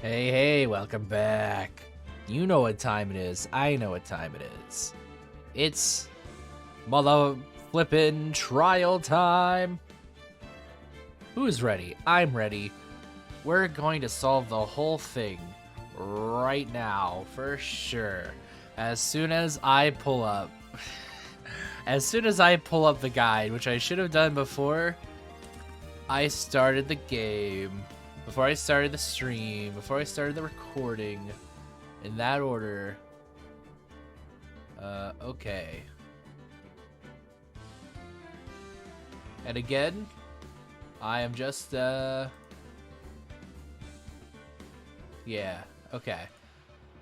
Hey, welcome back. You know what time it is. I know what time it is. It's mother flippin' trial time. Who's ready? I'm ready. We're going to solve the whole thing right now, for sure. As soon as I pull up the guide, which I should have done before I started the game, before I started the stream, before I started the recording, in that order. Okay. And again, I am just, yeah, okay.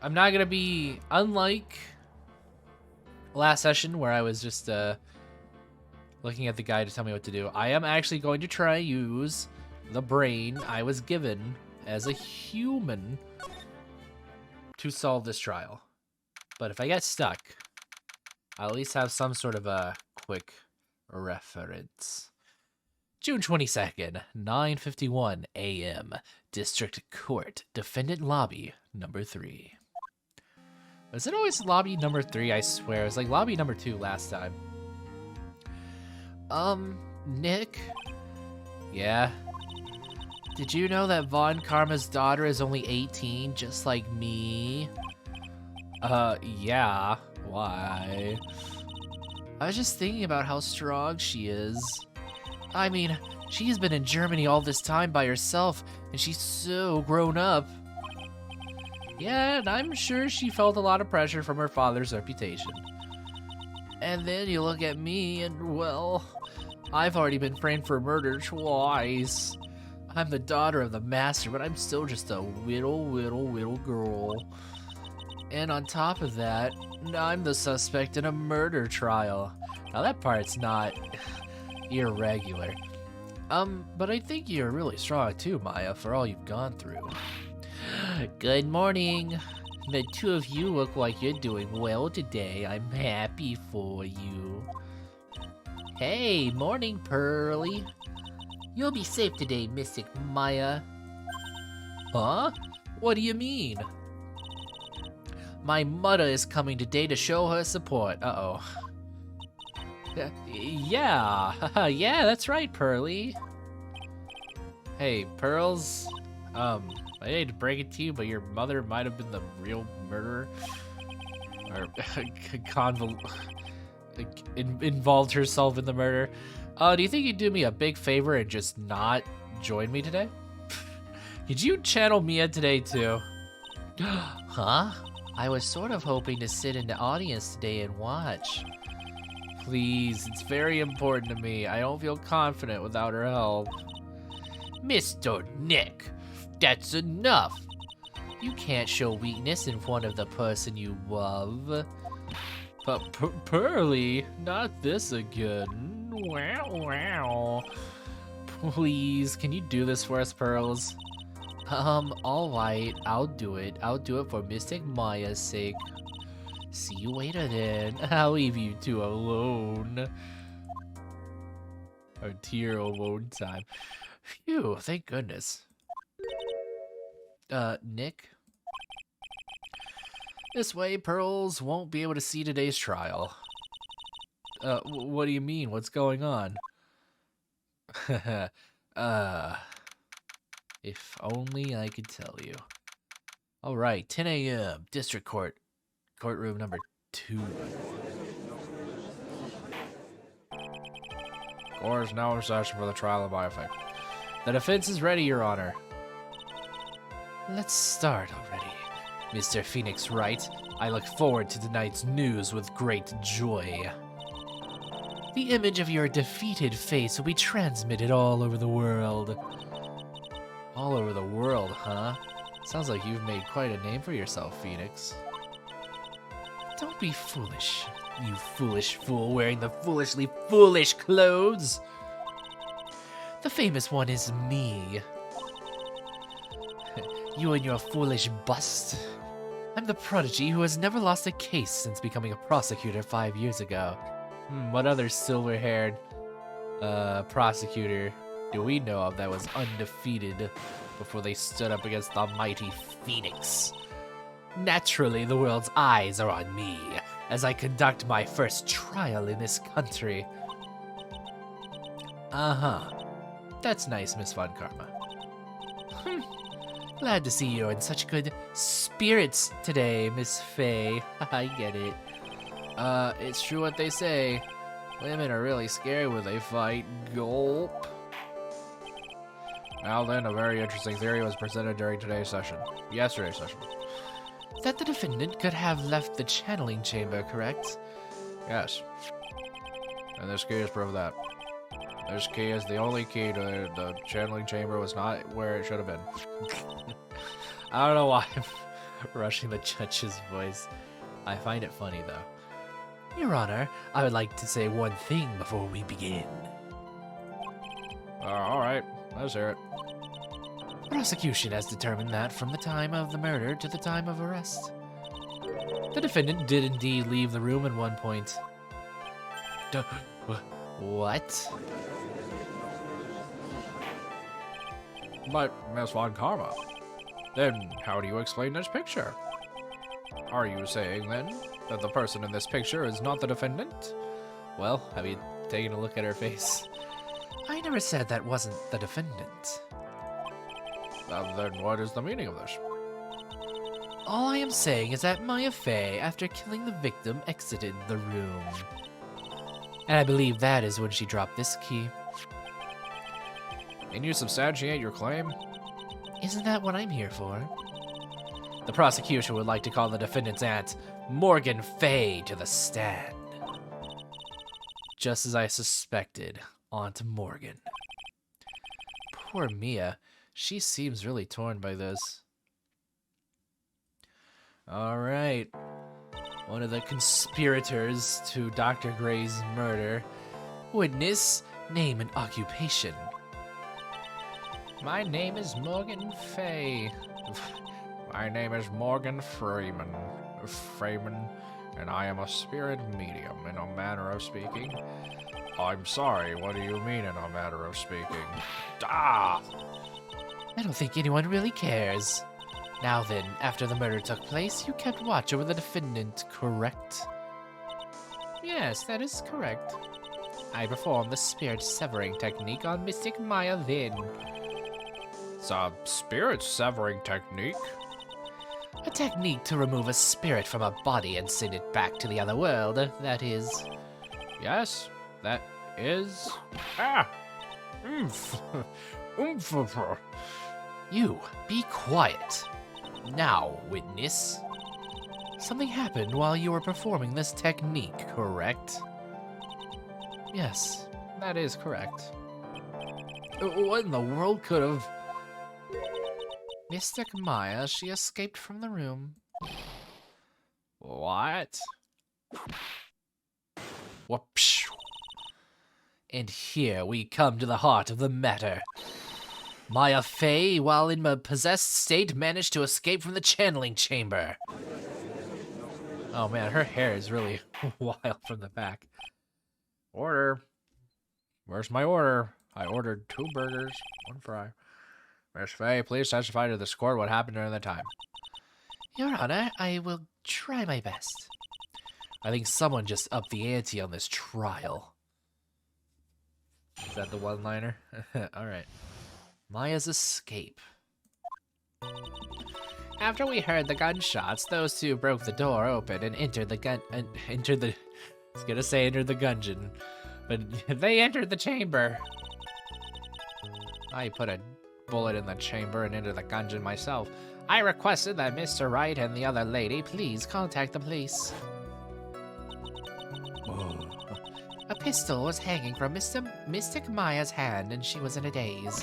I'm not gonna be, unlike last session where I was just, looking at the guide to tell me what to do. I am actually going to try use the brain I was given as a human to solve this trial. But if I get stuck, I'll at least have some sort of a quick reference. June 22nd, 9:51 a.m. District Court, Defendant Lobby, number 3. Was it always lobby number 3? I swear. It was like lobby number 2 last time. Nick? Yeah? Did you know that Von Karma's daughter is only 18, just like me? Yeah. Why? I was just thinking about how strong she is. I mean, she's been in Germany all this time by herself, and she's so grown up. Yeah, and I'm sure she felt a lot of pressure from her father's reputation. And then you look at me, and well, I've already been framed for murder twice. I'm the daughter of the master, but I'm still just a little girl. And on top of that, I'm the suspect in a murder trial. Now that part's not irregular. But I think you're really strong too, Maya, for all you've gone through. Good morning. The two of you look like you're doing well today. I'm happy for you. Hey, morning, Pearly. You'll be safe today, Mystic Maya. Huh? What do you mean? My mother is coming today to show her support. Uh-oh. Yeah, yeah, that's right, Pearly. Hey, Pearls, I hate to break it to you, but your mother might have been the real murderer. Or involved herself in the murder. Do you think you'd do me a big favor and just not join me today? Could you channel Mia today too? Huh? I was sort of hoping to sit in the audience today and watch. Please, it's very important to me. I don't feel confident without her help. Mr. Nick, that's enough. You can't show weakness in front of the person you love. But Pearly, not this again. Wow. Please, can you do this for us, Pearls? Alright, I'll do it. I'll do it for Mystic Maya's sake. See you later then. I'll leave you two alone. Our tier alone time. Phew, thank goodness. Nick? This way, Pearls won't be able to see today's trial. What do you mean? What's going on? If only I could tell you. Alright, 10 a.m. District Court. Courtroom number 2. Court is now in session for the trial of Biofect. The defense is ready, Your Honor. Let's start already. Mr. Phoenix Wright, I look forward to tonight's news with great joy. The image of your defeated face will be transmitted all over the world. All over the world, huh? Sounds like you've made quite a name for yourself, Phoenix. Don't be foolish, you foolish fool wearing the foolishly foolish clothes. The famous one is me. You and your foolish bust. I'm the prodigy who has never lost a case since becoming a prosecutor 5 years ago. What other silver-haired prosecutor do we know of that was undefeated before they stood up against the mighty Phoenix? Naturally, the world's eyes are on me as I conduct my first trial in this country. Uh-huh. That's nice, Miss Von Karma. Glad to see you're in such good spirits today, Miss Faye. I get it. It's true what they say. Women are really scary when they fight. Gulp. Now then, a very interesting theory was presented during yesterday's session. That the defendant could have left the channeling chamber, correct? Yes. And this key is proof of that. This key is the only key to the channeling chamber was not where it should have been. I don't know why I'm rushing the judge's voice. I find it funny, though. Your Honor, I would like to say one thing before we begin. Alright. Let's hear it. Prosecution has determined that from the time of the murder to the time of arrest, the defendant did indeed leave the room at one point. What? But, Miss Von Karma, then how do you explain this picture? Are you saying, then, that the person in this picture is not the defendant? Well, have you taken a look at her face? I never said that wasn't the defendant. Then what is the meaning of this? All I am saying is that Maya Fey, after killing the victim, exited the room. And I believe that is when she dropped this key. Can you substantiate your claim? Isn't that what I'm here for? The prosecution would like to call the defendant's aunt, Morgan Fey, to the stand. Just as I suspected, Aunt Morgan. Poor Mia. She seems really torn by this. Alright. One of the conspirators to Dr. Gray's murder. Witness, name and occupation. My name is Morgan Fay. My name is Morgan Freeman. And I am a spirit medium, in a manner of speaking. I'm sorry, what do you mean in a manner of speaking? Ah! I don't think anyone really cares. Now then, after the murder took place, you kept watch over the defendant, correct? Yes, that is correct. I performed the spirit severing technique on Mystic Maya then. It's a spirit severing technique? A technique to remove a spirit from a body and send it back to the other world, that is. Yes, that is. Ah! Oomph! Oomph! You, be quiet. Now, witness. Something happened while you were performing this technique, correct? Yes, that is correct. What in the world could have... Mystic Maya, she escaped from the room. What? Whoopsh. And here we come to the heart of the matter. Maya Fey, while in a possessed state, managed to escape from the channeling chamber. Oh man, her hair is really wild from the back. Order. Where's my order? I ordered 2 burgers, 1 fry. Miss Fey, please testify to this court what happened during the time. Your Honor, I will try my best. I think someone just upped the ante on this trial. Is that the one-liner? Alright. Maya's escape. After we heard the gunshots, those 2 broke the door open and entered the I was gonna say entered the gungeon, but they entered the chamber. I put a bullet in the chamber and entered the gungeon myself. I requested that Mr. Wright and the other lady please contact the police. Whoa. A pistol was hanging from Mystic Maya's hand and she was in a daze.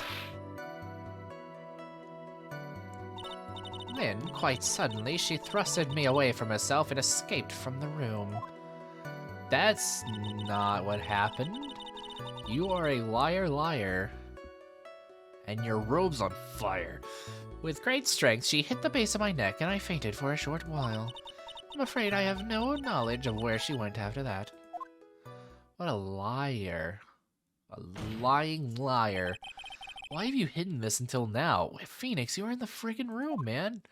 Then, quite suddenly, she thrusted me away from herself and escaped from the room. That's not what happened. You are a liar. And your robe's on fire. With great strength, she hit the base of my neck and I fainted for a short while. I'm afraid I have no knowledge of where she went after that. What a liar. A lying liar. Why have you hidden this until now? Phoenix, you were in the friggin' room, man.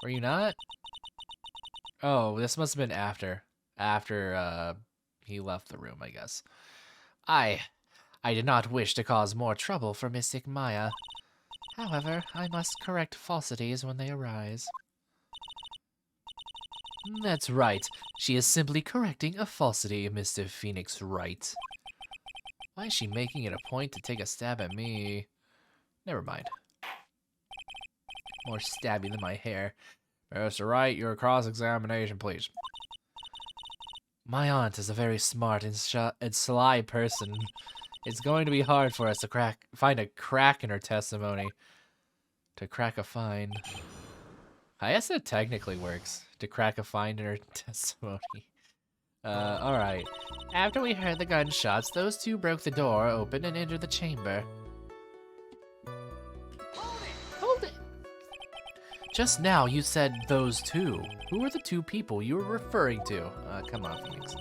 Were you not? Oh, this must have been after. After, he left the room, I guess. I did not wish to cause more trouble for Mystic Maya. However, I must correct falsities when they arise. That's right. She is simply correcting a falsity, Mr. Phoenix Wright. Why is she making it a point to take a stab at me? Never mind. More stabby than my hair. Mr. Wright, your cross-examination, please. My aunt is a very smart and sly person. It's going to be hard for us to find a crack in her testimony. To crack a find. I guess that technically works. To crack a find in her testimony. Alright. After we heard the gunshots, those two broke the door open and entered the chamber. Hold it! Just now you said those two. Who were the two people you were referring to? Come on, Phoenix.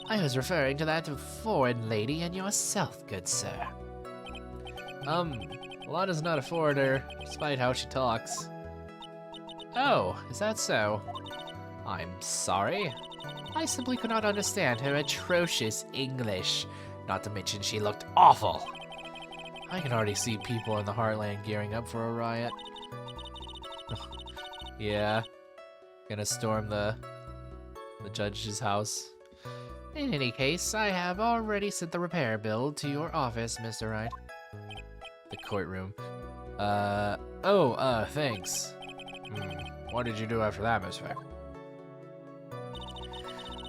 I was referring to that foreign lady and yourself, good sir. Lana's not a foreigner, despite how she talks. Oh, is that so? I'm sorry. I simply could not understand her atrocious English. Not to mention she looked awful. I can already see people in the Heartland gearing up for a riot. Yeah. Gonna storm the judge's house. In any case, I have already sent the repair bill to your office, Mr. Wright. The courtroom. Thanks. What did you do after that, Miss Fair?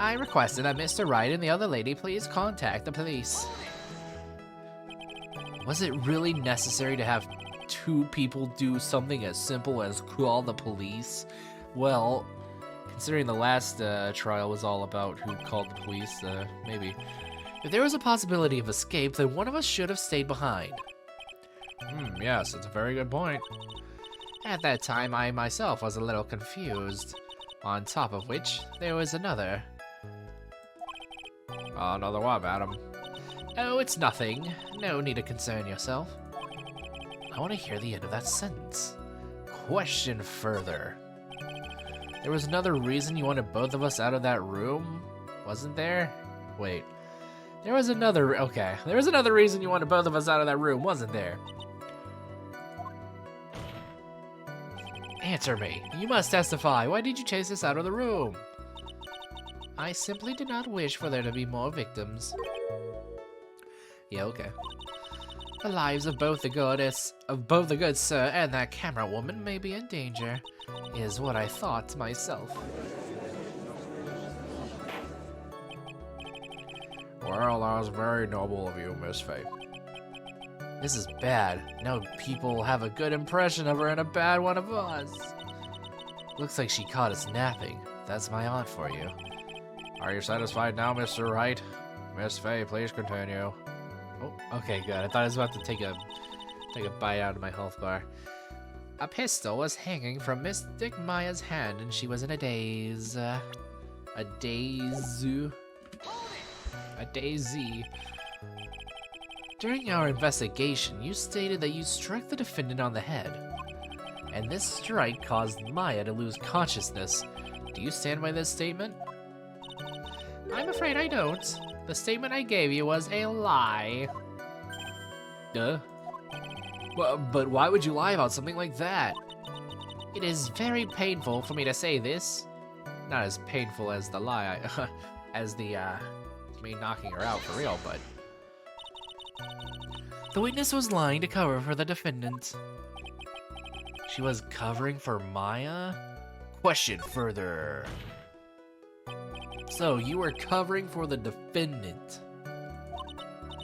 I requested that Mr. Wright and the other lady please contact the police. Was it really necessary to have two people do something as simple as call the police? Well, considering the last trial was all about who called the police, maybe. If there was a possibility of escape, then one of us should have stayed behind. Yes, that's a very good point. At that time, I myself was a little confused. On top of which, there was another. Another what, madam? Oh, it's nothing. No need to concern yourself. I want to hear the end of that sentence. Question further. There was another reason you wanted both of us out of that room? Wasn't there? Wait. There was another reason you wanted both of us out of that room, wasn't there? Answer me. You must testify. Why did you chase us out of the room? I simply did not wish for there to be more victims. Yeah, okay. The lives of both the good sir and that camera woman may be in danger, is what I thought to myself. Well, that was very noble of you, Miss Faye. This is bad. Now people have a good impression of her and a bad one of us. Looks like she caught us napping. That's my aunt for you. Are you satisfied now, Mr. Wright? Miss Faye, please continue. Oh, okay, good. I thought I was about to take a bite out of my health bar. A pistol was hanging from Mystic Maya's hand, and she was in a daze. A daze. During our investigation, you stated that you struck the defendant on the head, and this strike caused Maya to lose consciousness. Do you stand by this statement? I'm afraid I don't. The statement I gave you was a lie. Duh. But why would you lie about something like that? It is very painful for me to say this. Not as painful as the lie, as the, me knocking her out for real, but... The witness was lying to cover for the defendant. She was covering for Maya? Question further. So, you were covering for the defendant?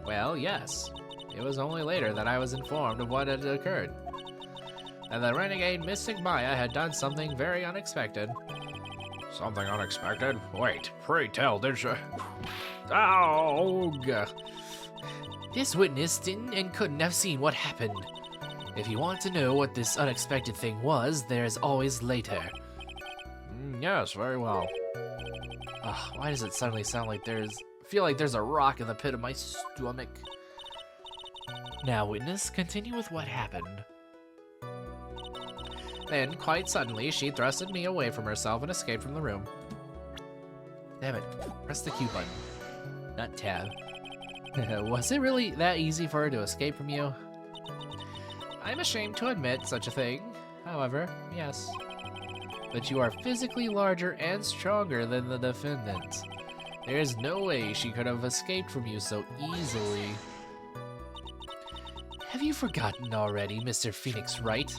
Well, yes. It was only later that I was informed of what had occurred. And the renegade Mystic Maya had done something very unexpected. Something unexpected? Wait, pray tell, did you... Oh, this witness didn't and couldn't have seen what happened. If you want to know what this unexpected thing was, there's always later. Yes, very well. Why does it suddenly sound like there's feel like there's a rock in the pit of my stomach. Now, witness, continue with what happened. Then, quite suddenly, she thrusted me away from herself and escaped from the room. Damn it. Press the Q button. Not tab. Was it really that easy for her to escape from you? I'm ashamed to admit such a thing. However, yes. But you are physically larger and stronger than the defendant. There is no way she could have escaped from you so easily. Have you forgotten already, Mr. Phoenix Wright?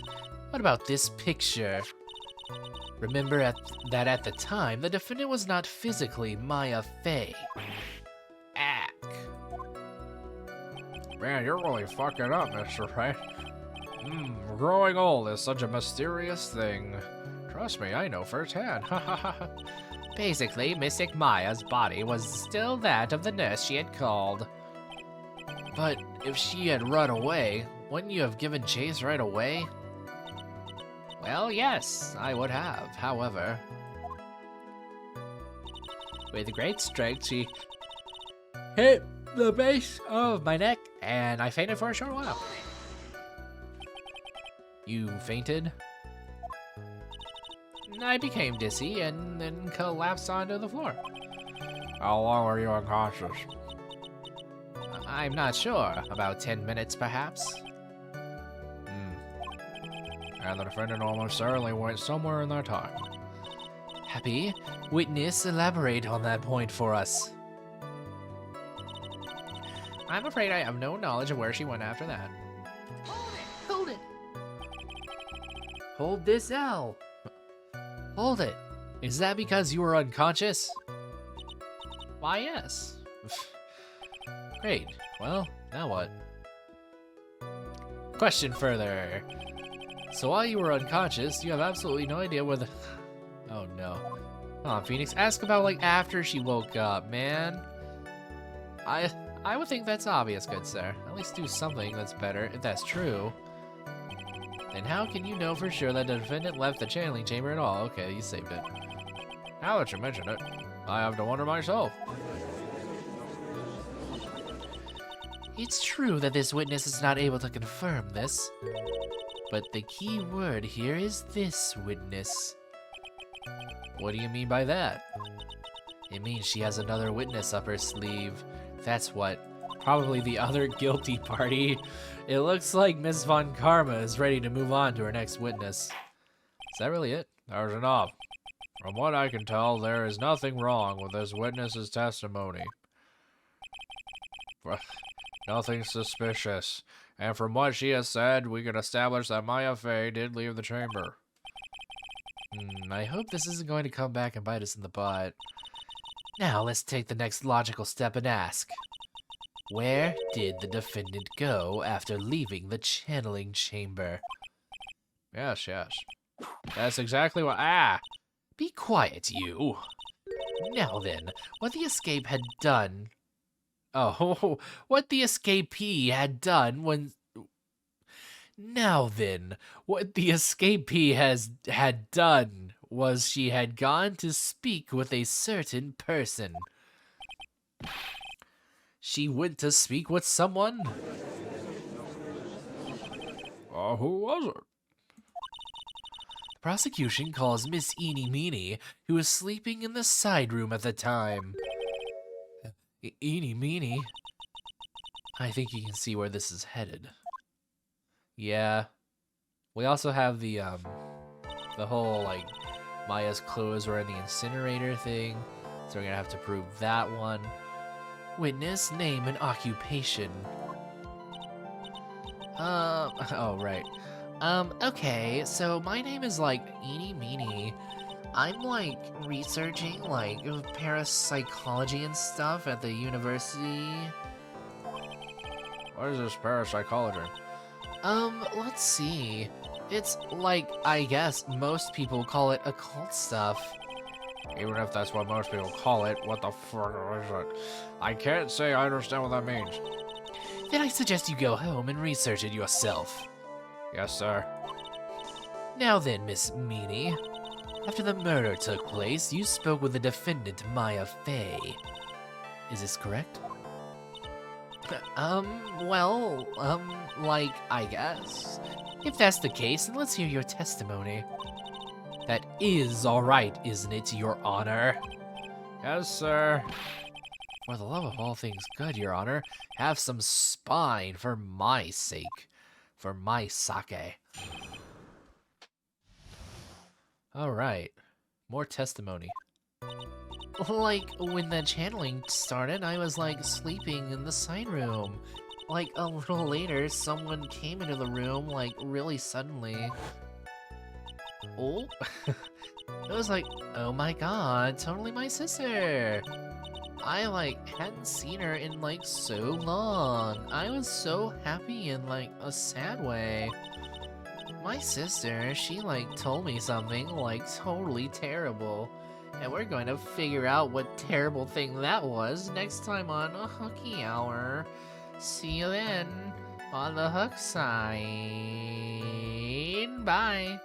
What about this picture? Remember that at the time, the defendant was not physically Maya Fey. Ack. Man, you're really fucking up, Mr. Wright. Growing old is such a mysterious thing. Trust me, I know firsthand. Basically, Mystic Maya's body was still that of the nurse she had called. But if she had run away, wouldn't you have given chase right away? Well, yes, I would have. However, with great strength, she hit the base of my neck, and I fainted for a short while. You fainted? I became dizzy and then collapsed onto the floor. How long were you unconscious? I'm not sure. About 10 minutes, perhaps. And the defendant almost certainly went somewhere in that time. Happy, witness, elaborate on that point for us. I'm afraid I have no knowledge of where she went after that. Hold it! Hold this L! Hold it! Is that because you were unconscious? Why, yes. Great. Well, now what? Question further. So while you were unconscious, you have absolutely no idea where the... Oh no. Come on, Phoenix. Ask about, like, after she woke up, man. I would think that's obvious, good sir. At least do something that's better, if that's true. Then how can you know for sure that the defendant left the channeling chamber at all? Okay, you saved it. Now that you mention it, I have to wonder myself. It's true that this witness is not able to confirm this. But the key word here is this, witness. What do you mean by that? It means she has another witness up her sleeve. That's what. Probably the other guilty party. It looks like Miss Von Karma is ready to move on to her next witness. Is that really it? There's enough. From what I can tell, there is nothing wrong with this witness's testimony. Nothing suspicious. And from what she has said, we can establish that Maya Fey did leave the chamber. I hope this isn't going to come back and bite us in the butt. Now let's take the next logical step and ask. Where did the defendant go after leaving the channeling chamber? Yes. That's exactly what— Be quiet, you! Now then, what the escape had done... Oh, what the escapee had done when... Now then, what the escapee had done was she had gone to speak with a certain person. She went to speak with someone? Who was it? The prosecution calls Miss Eeny Meeny, who was sleeping in the side room at the time. Eeny Meeny? I think you can see where this is headed. Yeah. We also have the whole, like, Maya's clothes were in the incinerator thing, so we're gonna have to prove that one. Witness, name, and occupation. Oh, right. Okay, so my name is, like, Eeny Meeny. I'm, like, researching, like, parapsychology and stuff at the university. What is this parapsychology? Let's see. It's, like, I guess most people call it occult stuff. Even if that's what most people call it, what the fuck is it? I can't say I understand what that means. Then I suggest you go home and research it yourself. Yes, sir. Now then, Miss Meany. After the murder took place, you spoke with the defendant, Maya Fey. Is this correct? Well, like, I guess. If that's the case, then let's hear your testimony. That is alright, isn't it, Your Honor? Yes, sir. For the love of all things good, Your Honor, have some spine for my sake. For my sake. Alright. More testimony. Like, when the channeling started, I was, like, sleeping in the side room. Like, a little later, someone came into the room, like, really suddenly. Oh? It was like, oh my god, totally my sister! I, like, hadn't seen her in, like, so long. I was so happy in, like, a sad way. My sister, she, like, told me something, like, totally terrible. And we're going to figure out what terrible thing that was next time on a Hooky Hour. See you then on the Hook side. Bye.